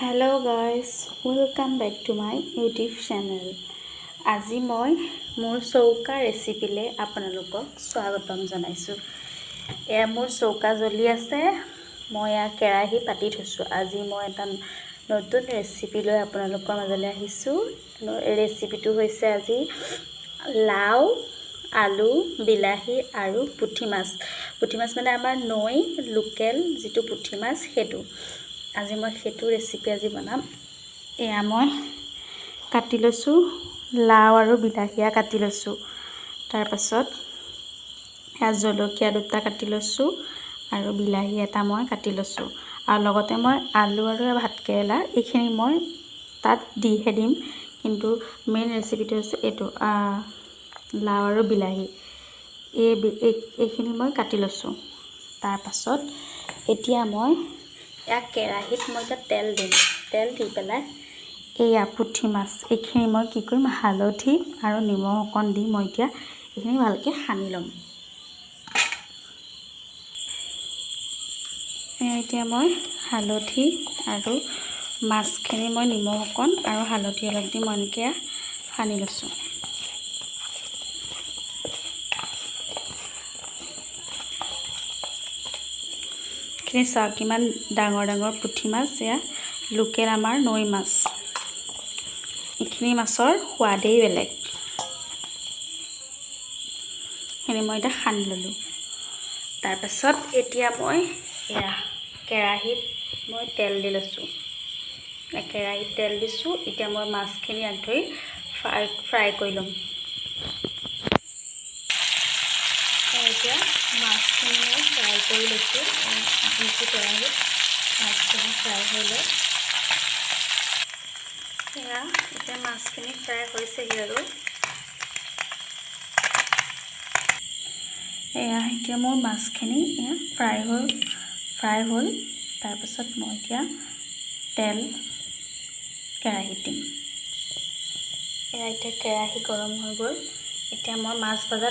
Hello guys, welcome back to my YouTube channel. আজি মই মোৰ চৌকা ৰেচিপিলে আপোনালোকক স্বাগতম জনাইছো। এয়া মোৰ চৌকা জ্বলি আছে, মই কেৰাহী পাতি থৈছো। আজি মই এটা নতুন ৰেচিপি লৈ আপোনালোকৰ মাজলৈ আহিছো। ৰেচিপিটো হৈছে আজি লাউ, আলু, বিলাহী আৰু পুঠি মাছ। পুঠি মাছ মানে আমাৰ নৈ লোকেল যেটো পুঠি মাছ হেতু। আজি মই হেতু ৰেচিপি আজি বনাম। এয়া মই কাটি লৈছো লাউ আৰু বিলাহীয়া কাটি লৈছো। তাৰ পাছত এয়া জলকীয়া দুটা কাটি লৈছো আৰু বিলাহী এটা মই কাটি লৈছো। আৰু লগতে মই আলু আৰু ভাতকেৰেলা এইখিনি মই তাত দিহে দিম, কিন্তু মেইন ৰেচিপিটো হৈছে এটো লাউ আৰু বিলাহী। এইখিনি মই কাটি লৈছো। তাৰ পাছত এতিয়া মই এক কেৰাহীত মই তেল দিম। তেল দি পেলাই এয়া পুঠি মাছ এইখিনি মই কি কৰিম, হালধি আৰু নিমখ অকণ দি মই এতিয়া এইখিনি ভালকৈ সানি ল'ম। এতিয়া মই হালধি আৰু মাছখিনি মই নিমখ অকণ আৰু হালধি অলপ দি মই এনেকৈ সানি লৈছোঁ। এইখিনি চাওক কিমান ডাঙৰ ডাঙৰ পুঠি মাছ, এয়া লোকেল আমাৰ নৈ মাছ। এইখিনি মাছৰ সোৱাদেই বেলেগ। এইখিনি মই এতিয়া সানি ল'লোঁ। তাৰপাছত এতিয়া মই এয়া কেৰাহীত মই তেল দি লৈছোঁ। কেৰাহীত তেল দিছোঁ। এতিয়া মই মাছখিনি আগ ধৰি ফ্ৰাই কৰি ল'ম। এতিয়া মাছখিনি মই ফ্ৰাই কৰি লৈছোঁ। কেৰাহীত মাছখিনি ফ্ৰাই হৈ লৈ এয়া এতিয়া মাছখিনি ফ্ৰাই হৈছেহি আৰু এয়া এতিয়া মোৰ মাছখিনি ফ্ৰাই হ'ল। তাৰপাছত মই এতিয়া তেল কেৰাহীত দিম। এয়া এতিয়া কেৰাহী গৰম হৈ গ'ল। এতিয়া মই মাছ ভজা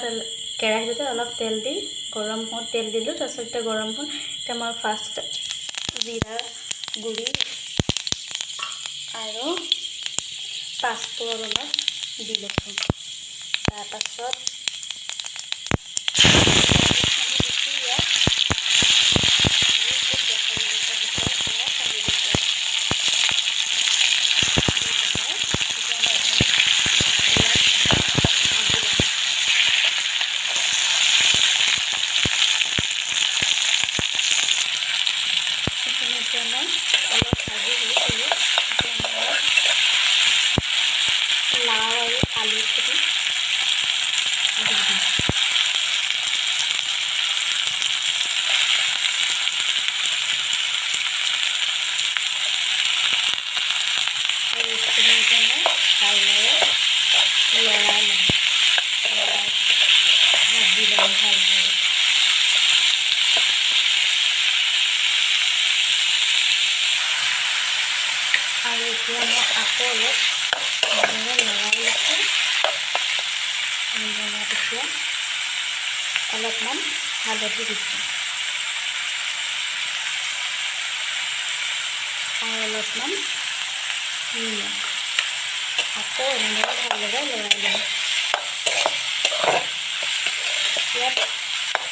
কেৰাহীতে অলপ তেল দি গৰম হোৱা তেল দিলোঁ। তাৰপিছত এতিয়া গৰম হ'ল। এতিয়া মই ফাৰ্ষ্ট জিৰা গুড়ি আৰু পাঁচফোৰণ অলপ দি লৈছোঁ। তাৰপাছত লাউ আৰু আলু খেতি আৰু এইখিনি এতিয়া মই ভালদৰে লৰাই ল'ম। ভাজি ল'ম ভালদৰে। আৰু এতিয়া মই আকৌ অলপ ভালদৰে লৰাই লৈছোঁ। এতিয়া অলপমান হালধি দিছোঁ আৰু অলপমান নিমখ। আকৌ এনেদৰে ভালদৰে লৰাই ল'ম। ইয়াত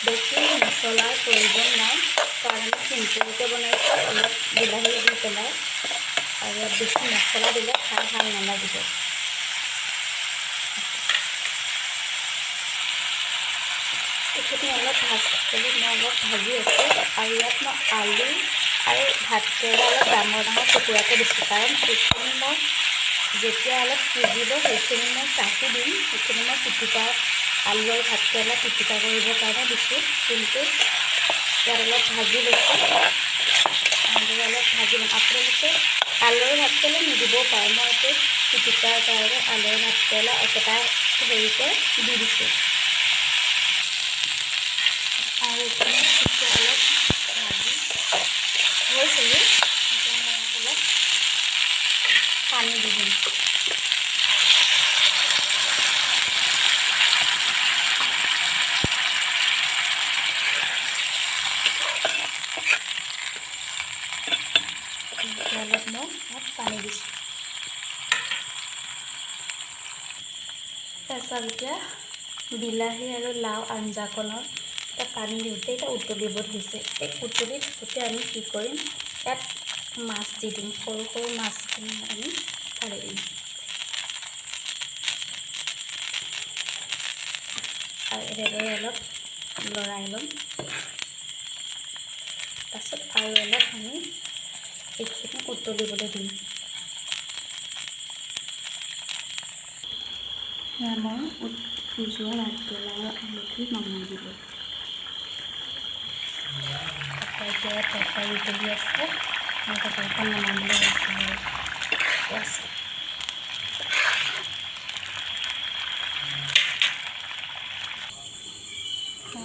বেছি মছলাৰ প্ৰয়োজন নাই, কাৰণ আমি চিম্পুলকৈ বনাইছোঁ, অলপ বিলাহী দি পেলাই। আৰু ইয়াত বেছি মছলা দিলে খাই ভাল নালাগিব। এইখিনি অলপ মই অলপ ভাজি আছোঁ। আৰু ইয়াত মই আলু আৰু ভাতকেৰেলা অলপ ডাঙৰ ডাঙৰ টুকুৰাকৈ দিছোঁ, কাৰণ সেইখিনি মই যেতিয়া অলপ সিজিব সেইখিনি মই কাটি দিম। সেইখিনি মই পিটিকা আলু আৰু ভাতকেৰেলা পিটিকা কৰিবৰ কাৰণে দিছোঁ। কিন্তু ইয়াত অলপ ভাজি লৈছোঁ। অলপ ভাজি ল'ম। আপোনালোকে আলু আৰু ভাতকেৰেলা নিদিবও পাৰে। মই এইটো পিটিকাৰ কাৰণে আলু আৰু ভাতকেৰেলা একেটা হেৰিতে দি দিছোঁ। আৰু এইখিনি অলপ ভাজি হৈছেহি। এতিয়া মই অলপ পানী দি দিম। অলপ মই তাত পানী দিছোঁ। তাৰপিছত এতিয়া বিলাহী আৰু লাও আঞ্জাকণৰ এটা পানী দিওঁতে এতিয়া উতলিব ধৰিছে। এই উতলি থাকোঁতে আমি কি কৰিম, ইয়াত মাছ দি দিম। সৰু সৰু মাছখিনি আমি ঢালি দিম আৰু এনেদৰে অলপ লৰাই ল'ম। তাৰপিছত আৰু অলপ আমি এইখিনি উতলিবলৈ দিম। সেয়া মই সিজোৱা ভাতকেৰেলা আৰু আলুখিনি নমাই দিলোঁ। এতিয়া তৰকাৰী উতলি আছে, মই তৰকাৰীখন নমাবলৈ লৈছোঁ আৰু আছে।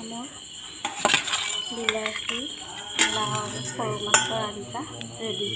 মোৰ বিলাহী, লাও আৰু সৰু মাছৰ আঞ্জা ৰেডি।